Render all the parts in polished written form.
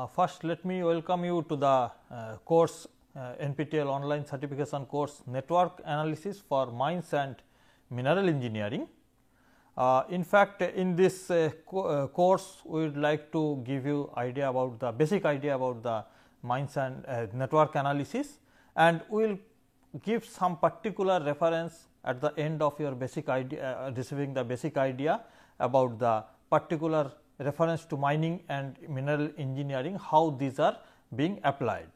First, let me welcome you to the course NPTEL online certification course Network Analysis for Mines and Mineral Engineering. In fact, in this course, we would like to give you idea about the basic idea about the mines and network analysis, and we will give some particular reference at the end of your basic idea, receiving the basic idea about the particular reference to mining and mineral engineering, how these are being applied.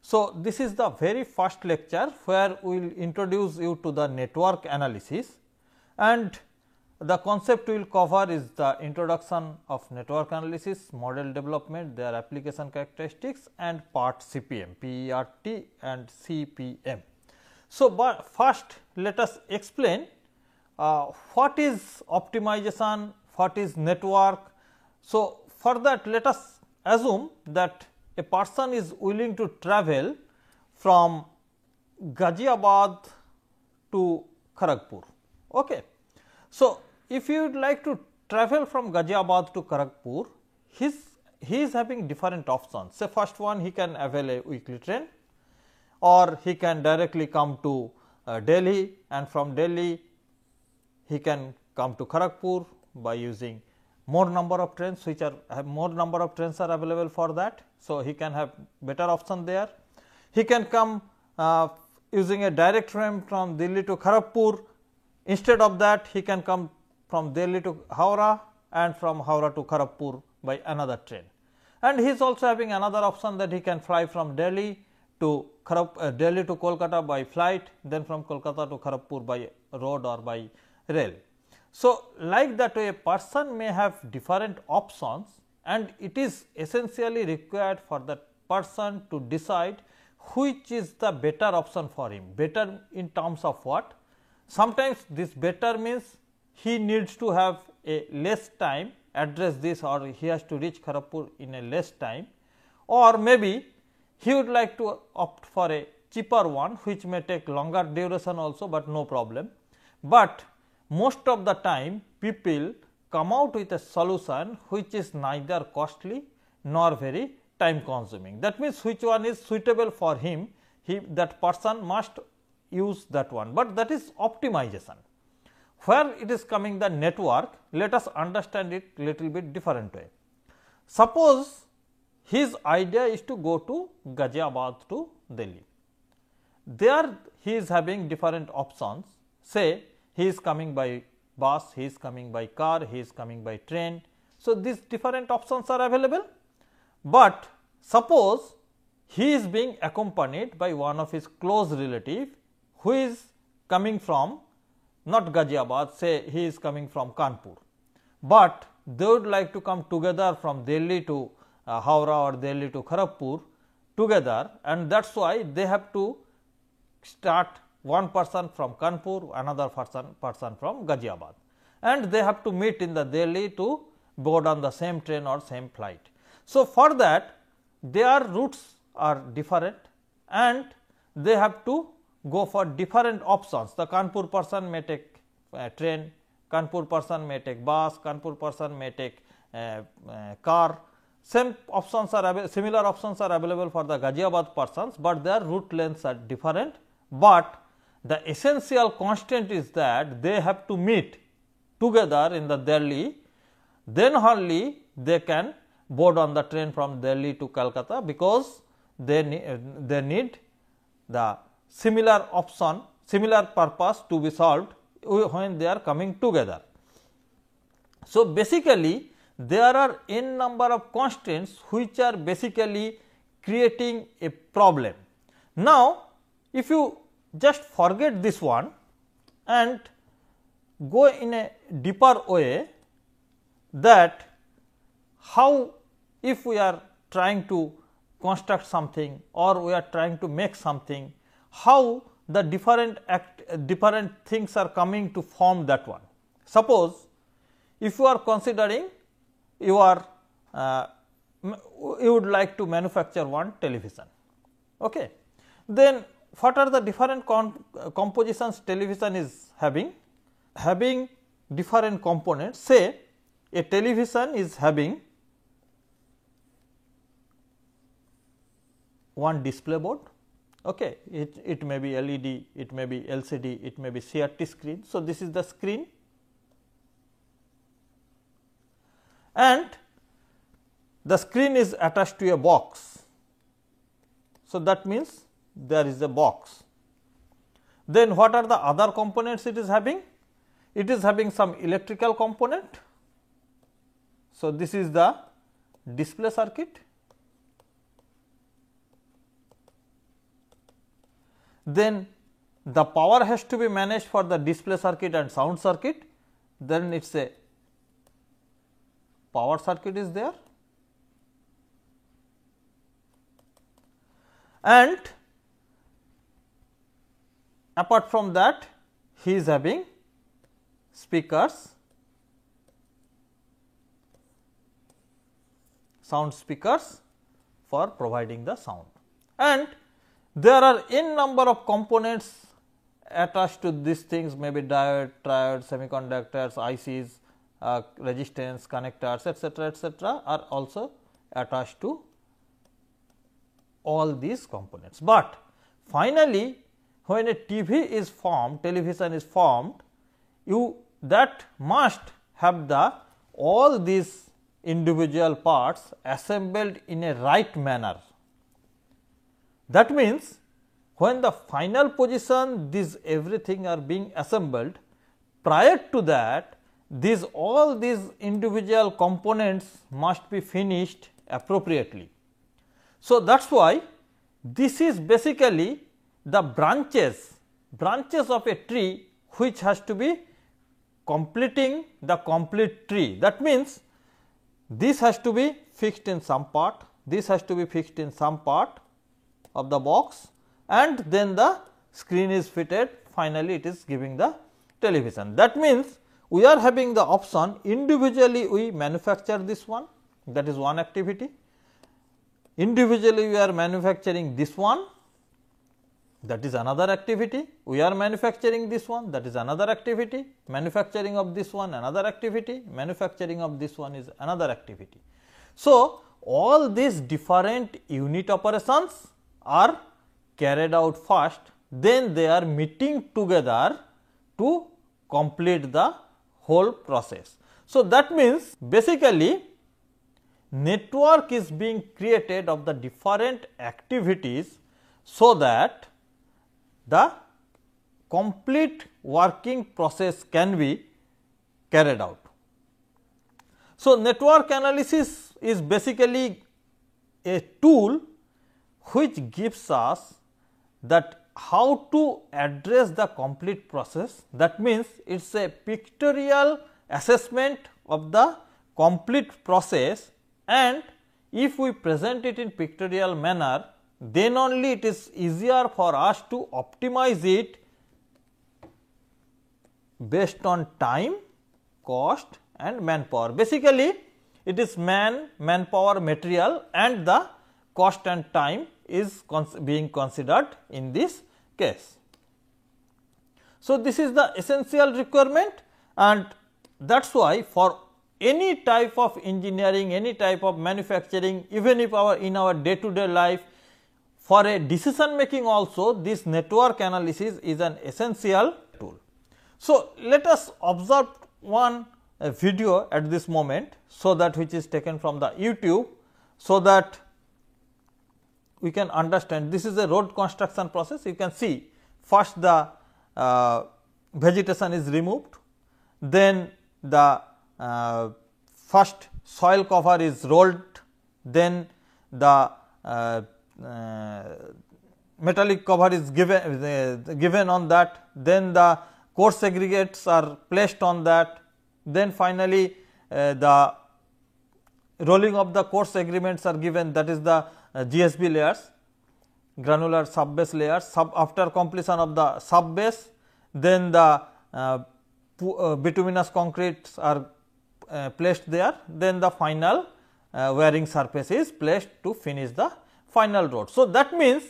So, this is the very first lecture where we will introduce you to the network analysis, and the concept we will cover is the introduction of network analysis, model development, their application characteristics and part CPM, PERT and CPM. So, but first let us explain what is optimization, what is network. So, for that let us assume that a person is willing to travel from Ghaziabad to Kharagpur. Okay. So, if you would like to travel from Ghaziabad to Kharagpur, he is having different options. Say first one, he can avail a weekly train, or he can directly come to Delhi, and from Delhi he can come to Kharagpur by using more number of trains, which are more number of trains are available for that. So, he can have better option there. He can come using a direct train from Delhi to Kharagpur. Instead of that, he can come from Delhi to Howrah and from Howrah to Kharagpur by another train. And he is also having another option that he can fly from Delhi to Kolkata by flight, then from Kolkata to Kharagpur by road or by rail. So, like that way a person may have different options, and it is essentially required for that person to decide which is the better option for him. Better in terms of what? Sometimes this better means he needs to have a less time address this, or he has to reach Kharagpur in a less time, or maybe he would like to opt for a cheaper one which may take longer duration also, but no problem. But most of the time people come out with a solution which is neither costly nor very time consuming. That means, which one is suitable for him, that person must use that one, but that is optimization. Where it is coming the network, let us understand it little bit different way. Suppose his idea is to go to Ghaziabad to Delhi. There he is having different options. Say he is coming by bus, he is coming by car, he is coming by train. So, these different options are available, but suppose he is being accompanied by one of his close relative who is coming from not Ghaziabad, say he is coming from Kanpur, but they would like to come together from Delhi to Howrah or Delhi to Kharagpur together, and that is why they have to start one person from Kanpur, another person from Ghaziabad, and they have to meet in the Delhi to board on the same train or same flight. So, for that their routes are different and they have to go for different options. The Kanpur person may take train, Kanpur person may take bus, Kanpur person may take car. Same options are similar options are available for the Ghaziabad persons, but their route lengths are different. But the essential constant is that they have to meet together in the Delhi, then only they can board on the train from Delhi to Calcutta, because they need the similar option, similar purpose to be solved when they are coming together. So, basically there are n number of constraints which are basically creating a problem. Now, if you just forget this one and go in a deeper way, that how, if we are trying to construct something or we are trying to make something, how the different things are coming to form that one. Suppose if you are considering you would like to manufacture one television, okay, then what are the different compositions television is having? Having different components. Say a television is having one display board. Okay. It may be LED, it may be LCD, it may be CRT screen. So, this is the screen, and the screen is attached to a box. So, that means there is a box. Then what are the other components it is having? It is having some electrical component. So, this is the display circuit. Then the power has to be managed for the display circuit and sound circuit. Then it is a power circuit is there, and apart from that he is having speakers, sound speakers for providing the sound, and there are n number of components attached to these things, maybe diode, triode, semiconductors, ICs, resistance, connectors, etc., are also attached to all these components. But finally, when a TV is formed, television is formed, that must have the all these individual parts assembled in a right manner. That means, when the final position these everything are being assembled, prior to that all these individual components must be finished appropriately. So, that is why this is basically the branches of a tree which has to be completing the complete tree. That means, this has to be fixed in some part, this has to be fixed in some part of the box, and then the screen is fitted, finally it is giving the television. That means, we are having the option individually we manufacture this one, that is one activity, individually we are manufacturing this one, that is another activity, we are manufacturing this one, that is another activity, manufacturing of this one another activity, manufacturing of this one is another activity. So, all these different unit operations are carried out first, then they are meeting together to complete the whole process. So, that means basically network is being created of the different activities, so that the complete working process can be carried out. So, network analysis is basically a tool which gives us that how to address the complete process. That means, it is a pictorial assessment of the complete process, and if we present it in pictorial manner, then only it is easier for us to optimize it based on time, cost and manpower. Basically, it is manpower, material, and the cost and time is being considered in this case. So, this is the essential requirement, and that is why for any type of engineering, any type of manufacturing, even if in our day to day life, for a decision making also this network analysis is an essential tool. So, let us observe one video at this moment, so that which is taken from the YouTube, so that we can understand. This is a road construction process. You can see first the vegetation is removed, then the first soil cover is rolled, then the metallic cover is given on that, then the coarse aggregates are placed on that, then finally the rolling of the coarse aggregates are given, that is the GSB layers, granular subbase layers. After completion of the subbase, then the bituminous concretes are placed there, then the final wearing surface is placed to finish the final road. So, that means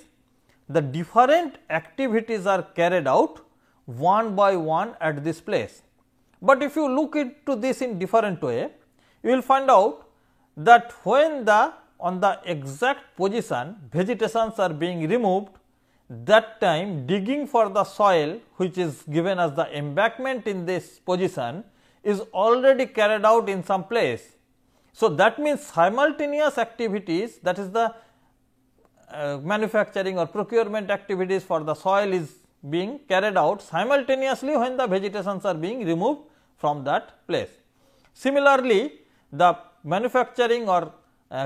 the different activities are carried out one by one at this place. But if you look into this in different way, you will find out that when the on the exact position vegetations are being removed, that time digging for the soil which is given as the embankment in this position is already carried out in some place. So, that means simultaneous activities, that is the manufacturing or procurement activities for the soil is being carried out simultaneously when the vegetations are being removed from that place. Similarly, the manufacturing or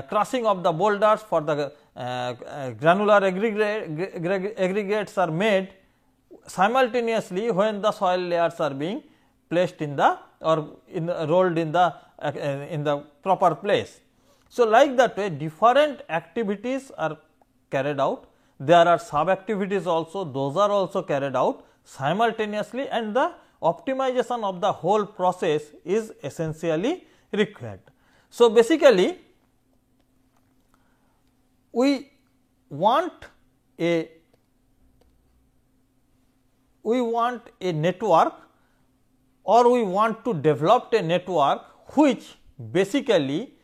crushing of the boulders for the granular aggregates are made simultaneously when the soil layers are being placed in the or rolled in the proper place. So, like that way different activities are carried out. There are sub activities also, those are also carried out simultaneously, and the optimization of the whole process is essentially required. So, basically we want a network, or we want to develop a network which basically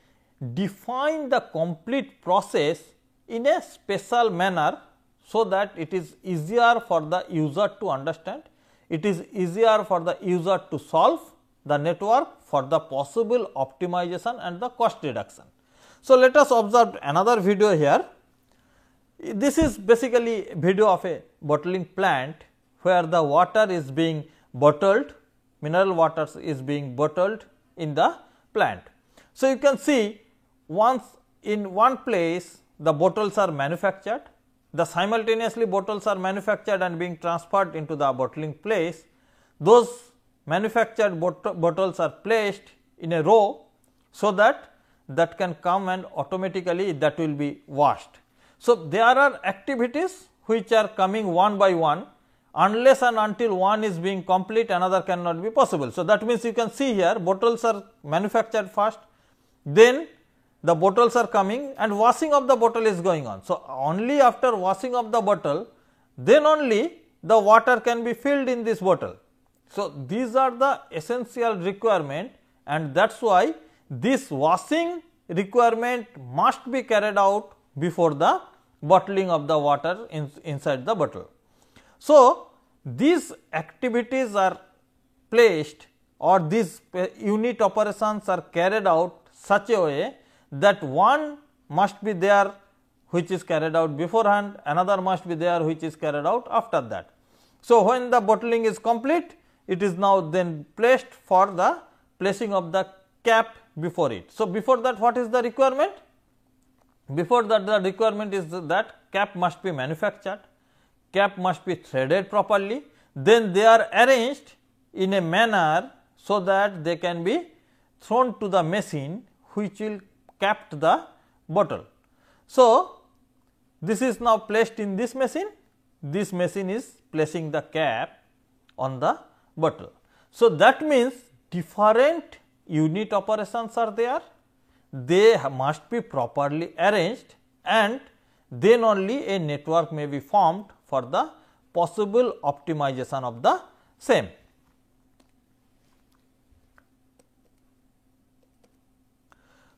define the complete process in a special manner, so that it is easier for the user to understand, it is easier for the user to solve the network for the possible optimization and the cost reduction. So, let us observe another video here. This is basically a video of a bottling plant where the water is being bottled, mineral water is being bottled in the plant. So, you can see once in one place the bottles are manufactured, the simultaneously bottles are manufactured and being transferred into the bottling place. Those manufactured bottles are placed in a row, so that can come and automatically that will be washed. So, there are activities which are coming one by one, unless and until one is being complete, another cannot be possible. So, that means you can see here bottles are manufactured first, then the bottles are coming and washing of the bottle is going on. So, only after washing of the bottle, then only the water can be filled in this bottle. So, these are the essential requirement, and that is why this washing requirement must be carried out before the bottling of the water inside the bottle. So, these activities are placed, or these unit operations are carried out such a way that one must be there which is carried out beforehand, another must be there which is carried out after that. So, when the bottling is complete, it is now then placed for the placing of the cap before it. So, before that what is the requirement? Before that the requirement is that cap must be manufactured, cap must be threaded properly, then they are arranged in a manner so that they can be thrown to the machine which will cap the bottle. So, this is now placed in this machine is placing the cap on the bottle. So, that means different unit operations are there, they must be properly arranged, and then only a network may be formed for the possible optimization of the same.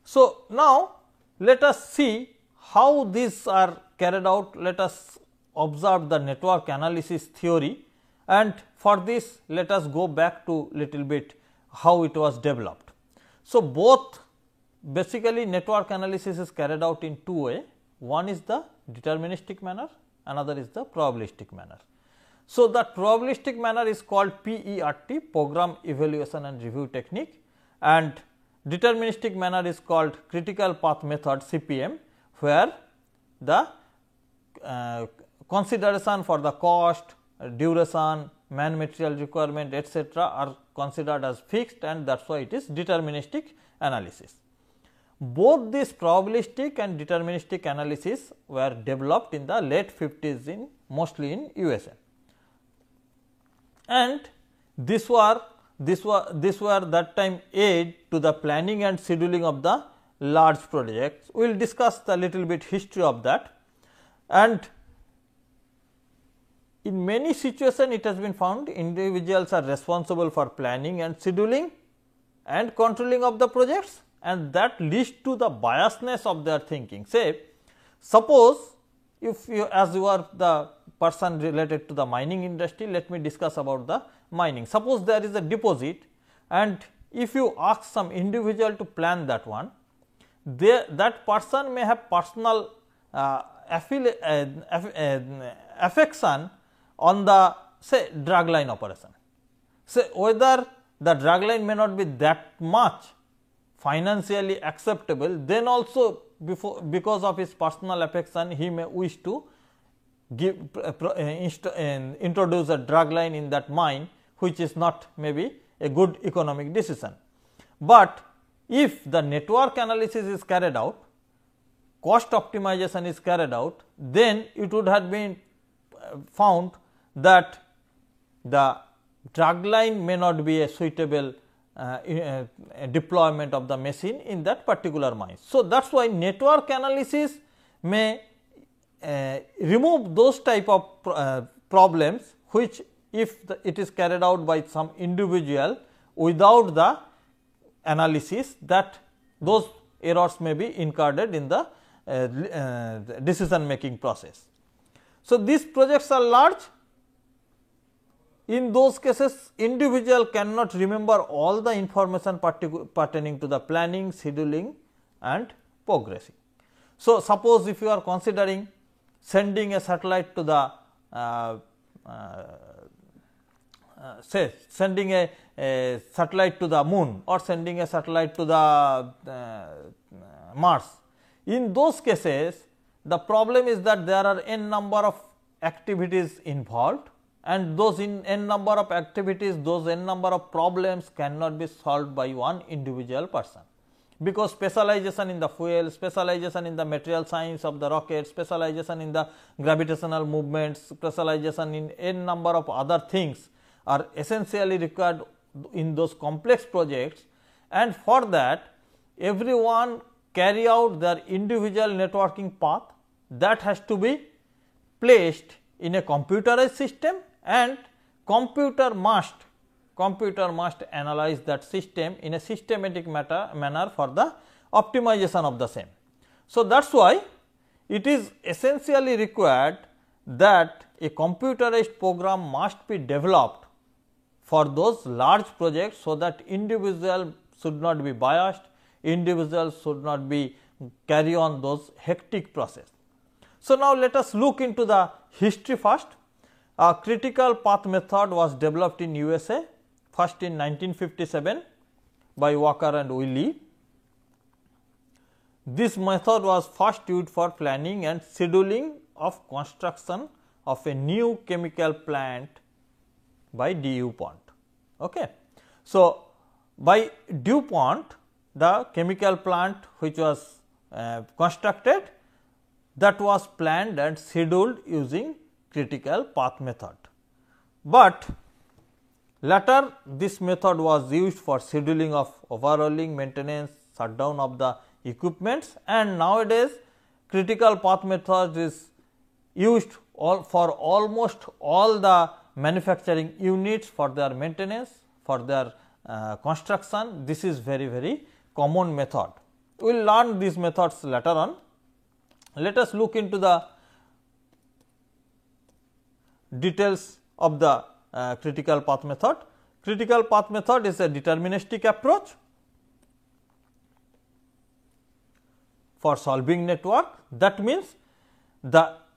So, now let us see how these are carried out. Let us observe the network analysis theory, and for this let us go back to little bit how it was developed. So, both basically network analysis is carried out in two ways. One is the deterministic manner, another is the probabilistic manner. So, the probabilistic manner is called PERT, program evaluation and review technique, and deterministic manner is called critical path method CPM, where the consideration for the cost, duration, man material requirement etc., are considered as fixed, and that is why it is deterministic analysis. Both this probabilistic and deterministic analysis were developed in the late 50s in mostly in USA, and this were that time aid to the planning and scheduling of the large projects. We will discuss the little bit history of that, and in many situations it has been found individuals are responsible for planning and scheduling and controlling of the projects, and that leads to the biasness of their thinking. Say, suppose if you, as you are the person related to the mining industry, let me discuss about the mining. Suppose there is a deposit, and if you ask some individual to plan that one, that person may have personal affection on the say drag line operation. Say whether the drag line may not be that much financially acceptable, then also because of his personal affection he may wish to give introduce a drag line in that mine, which is not maybe a good economic decision. But if the network analysis is carried out, cost optimization is carried out, then it would have been found that the drag line may not be a suitable deployment of the machine in that particular mine. So, that is why network analysis may remove those type of problems, which if it is carried out by some individual without the analysis, that those errors may be incurred in the decision making process. So, these projects are large. In those cases, individual cannot remember all the information pertaining to the planning, scheduling and progressing. So, suppose if you are considering sending a satellite to the say sending a satellite to the moon or sending a satellite to the Mars. In those cases, the problem is that there are n number of activities involved, and those n number of activities, those n number of problems cannot be solved by one individual person, because specialization in the fuel, specialization in the material science of the rocket, specialization in the gravitational movements, specialization in n number of other things are essentially required in those complex projects, and for that everyone carry out their individual networking path that has to be placed in a computerized system, and computer must analyze that system in a systematic manner for the optimization of the same. So, that is why it is essentially required that a computerized program must be developed for those large projects, so that individual should not be biased, individuals should not be carry on those hectic process. So, now let us look into the history first. A critical path method was developed in USA first in 1957 by Walker and Willey. This method was first used for planning and scheduling of construction of a new chemical plant by DuPont. Okay. So, by DuPont, the chemical plant which was constructed, that was planned and scheduled using critical path method. But later this method was used for scheduling of overhauling, maintenance, shutdown of the equipments, and nowadays critical path method is used for almost all the manufacturing units for their maintenance, for their construction. This is very common method. We will learn these methods later on. Let us look into the details of the critical path method. Critical path method is a deterministic approach for solving network. That means,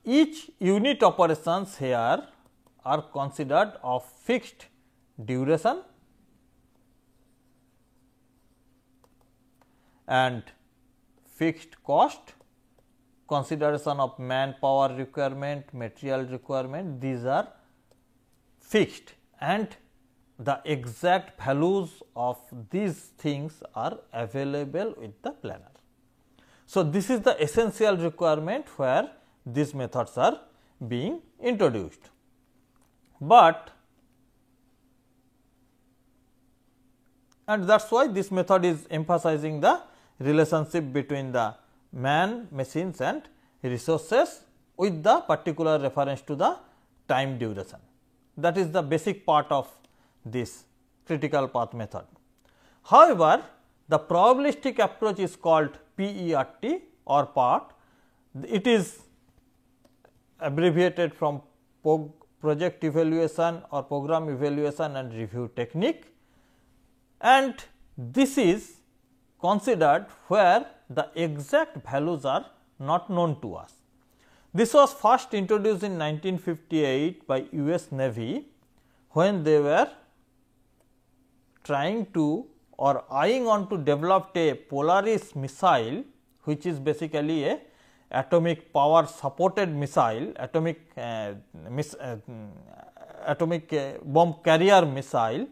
each unit operations here are considered of fixed duration and fixed cost, consideration of manpower requirement, material requirement, these are fixed, and the exact values of these things are available with the planner. So, this is the essential requirement where these methods are being introduced. But and that is why this method is emphasizing the relationship between the man, machines and resources with the particular reference to the time duration. That is the basic part of this critical path method. However, the probabilistic approach is called PERT or PART. It is abbreviated from project evaluation or program evaluation and review technique, and this is considered where the exact values are not known to us. This was first introduced in 1958 by US Navy when they were trying to or eyeing on to develop a Polaris missile, which is basically a atomic power supported missile, atomic bomb carrier missile,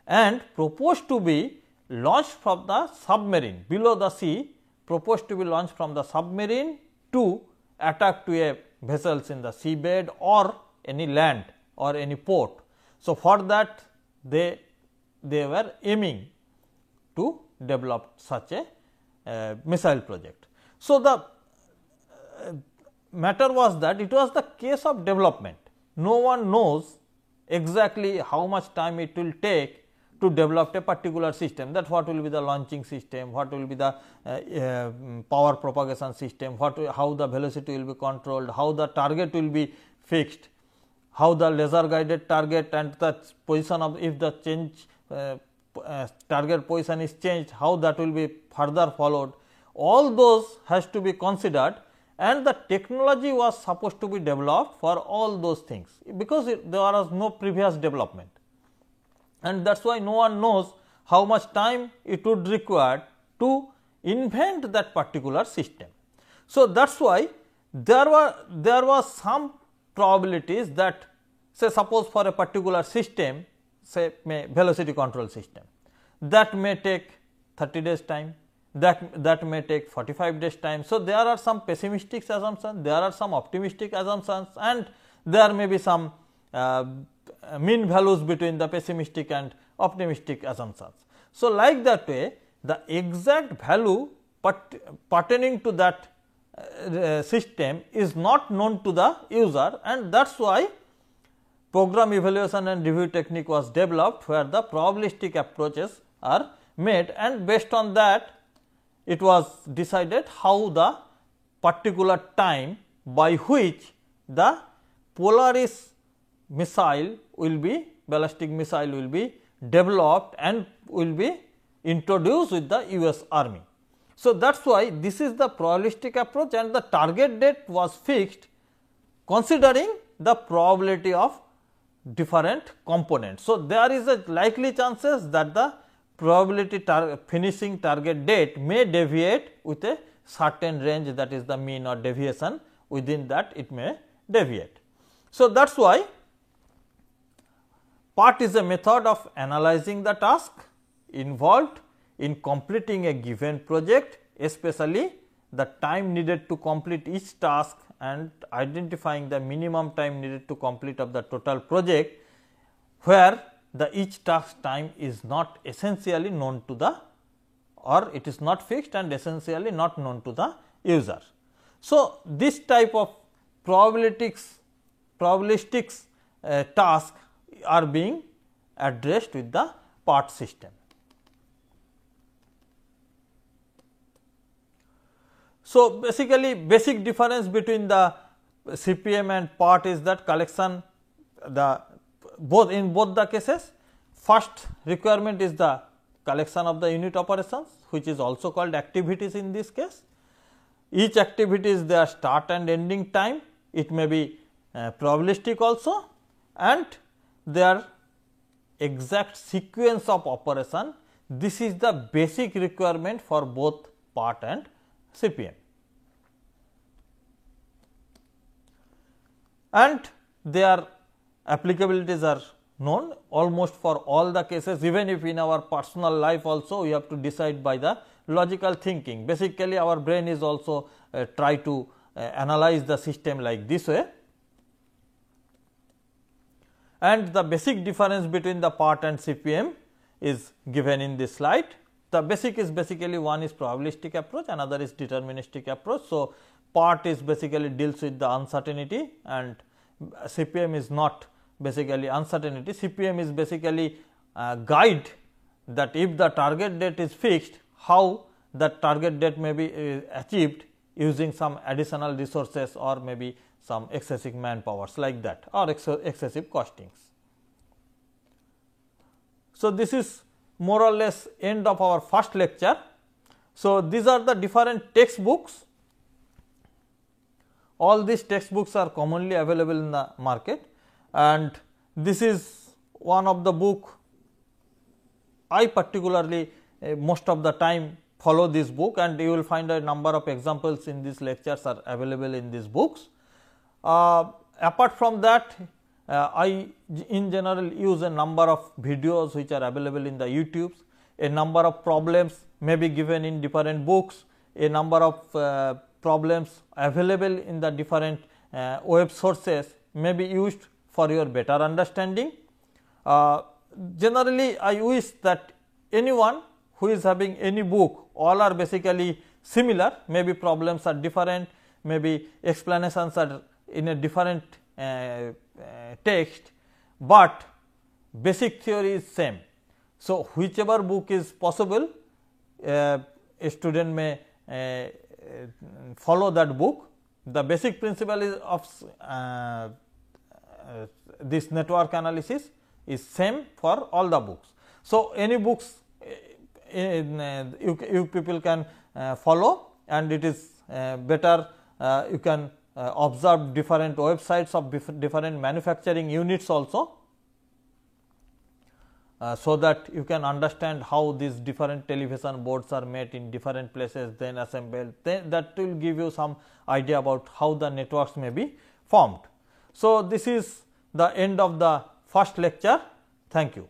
and proposed to be launched from the submarine below the sea, proposed to be launched from the submarine to attack to a vessels in the seabed or any land or any port. So, for that they were aiming to develop such a missile project. So, the matter was that it was the case of development. No one knows exactly how much time it will take to develop a particular system, that what will be the launching system, what will be the power propagation system, how the velocity will be controlled, how the target will be fixed, how the laser guided target and the position of, if the change target position is changed, how that will be further followed. All those has to be considered, and the technology was supposed to be developed for all those things, because there was no previous development, and that is why no one knows how much time it would require to invent that particular system. So, that is why there was some probabilities that, say suppose for a particular system, say velocity control system, that may take 30 days time, that may take 45 days time. So, there are some pessimistic assumptions, there are some optimistic assumptions, and there may be some mean values between the pessimistic and optimistic assumptions. So, like that way the exact value pertaining to that system is not known to the user, and that is why program evaluation and review technique was developed, where the probabilistic approaches are made, and based on that it was decided how the particular time by which the Polaris missile will be, ballistic missile will be developed and will be introduced with the US Army. So, that is why this is the probabilistic approach, and the target date was fixed considering the probability of different components. So, there is a likely chances that the probability finishing target date may deviate with a certain range, that is the mean or deviation, within that it may deviate. So, that is why PART is a method of analyzing the task involved in completing a given project, especially the time needed to complete each task and identifying the minimum time needed to complete of the total project, where the each task time is not essentially known to the, or it is not fixed and essentially not known to the user. So, this type of probabilistics task are being addressed with the PART system. So, basically basic difference between the CPM and PART is that collection, the in both the cases, first requirement is the collection of the unit operations, which is also called activities in this case. Each activity is their start and ending time, it may be probabilistic also, and their exact sequence of operation. This is the basic requirement for both PART and CPM. And their applicabilities are known almost for all the cases, even if in our personal life also we have to decide by the logical thinking. Basically, our brain is also try to analyze the system like this way. And the basic difference between the PART and CPM is given in this slide. The basic is basically, one is probabilistic approach, another is deterministic approach. So, PART is basically deals with the uncertainty, and CPM is not basically uncertainty. CPM is basically a guide that if the target date is fixed, how that target date may be achieved using some additional resources or maybe some excessive manpowers like that or excessive costings. So, this is more or less end of our first lecture. So, these are the different textbooks. All these textbooks are commonly available in the market, and this is one of the book I particularly most of the time follow this book, and you will find a number of examples in these lectures are available in these books. Apart from that, I in general use a number of videos which are available in the YouTube. A number of problems may be given in different books, a number of problems available in the different web sources may be used for your better understanding. Generally, I wish that anyone who is having any book, all are basically similar, maybe problems are different, maybe explanations are in a different text, but basic theory is same. So, whichever book is possible, a student may follow that book. The basic principle is of this network analysis is same for all the books. So, any books you people can follow, and it is better you can observe different websites of different manufacturing units also, so that you can understand how these different television boards are made in different places, then assembled, then that will give you some idea about how the networks may be formed. So, this is the end of the first lecture. Thank you.